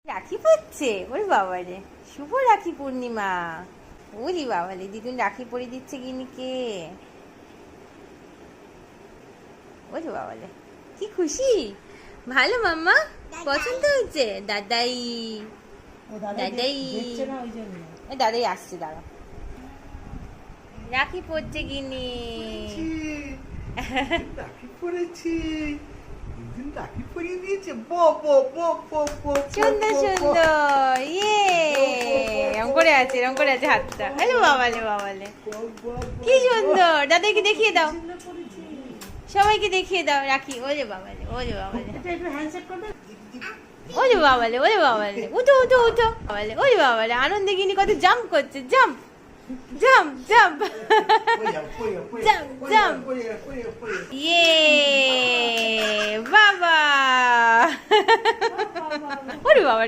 রাখি পড়ছে ওরে বাবারে, শুভ রাখি পূর্ণিমা। ওরে বাবারে, দিদুন রাখি পরিয়ে দিচ্ছে গিনিকে। ওরে বাবারে, কি খুশি। ভালো মাম্মা, পছন্দ হয়েছে? দাদাই দাদাই দাদাই আসছে, দাঁড়া। রাখি পড়ছে গিনি। রাখি পরেছি, রাখি পরিয়ে দিয়েছে। সুন্দর সুন্দর, ইয়ে এরকম করে আছে, এরকম করে আছে হাতটা। হ্যালো বাবালে, বাবালে কি সুন্দর। দাদাকে দেখিয়ে দাও, সবাইকে দেখিয়ে দাও রাখি। ওরে বাবালে, ওরে বাবালে, ওরে বাবালে, ওরে বাবালে, উঠো উঠো উঠো বাবালে। ওরে বাবালে, আনন্দে গিনি কত জাম্প করছে। Jump jump jump jump jump, ইয়ে বাবা। ওরে বাবা।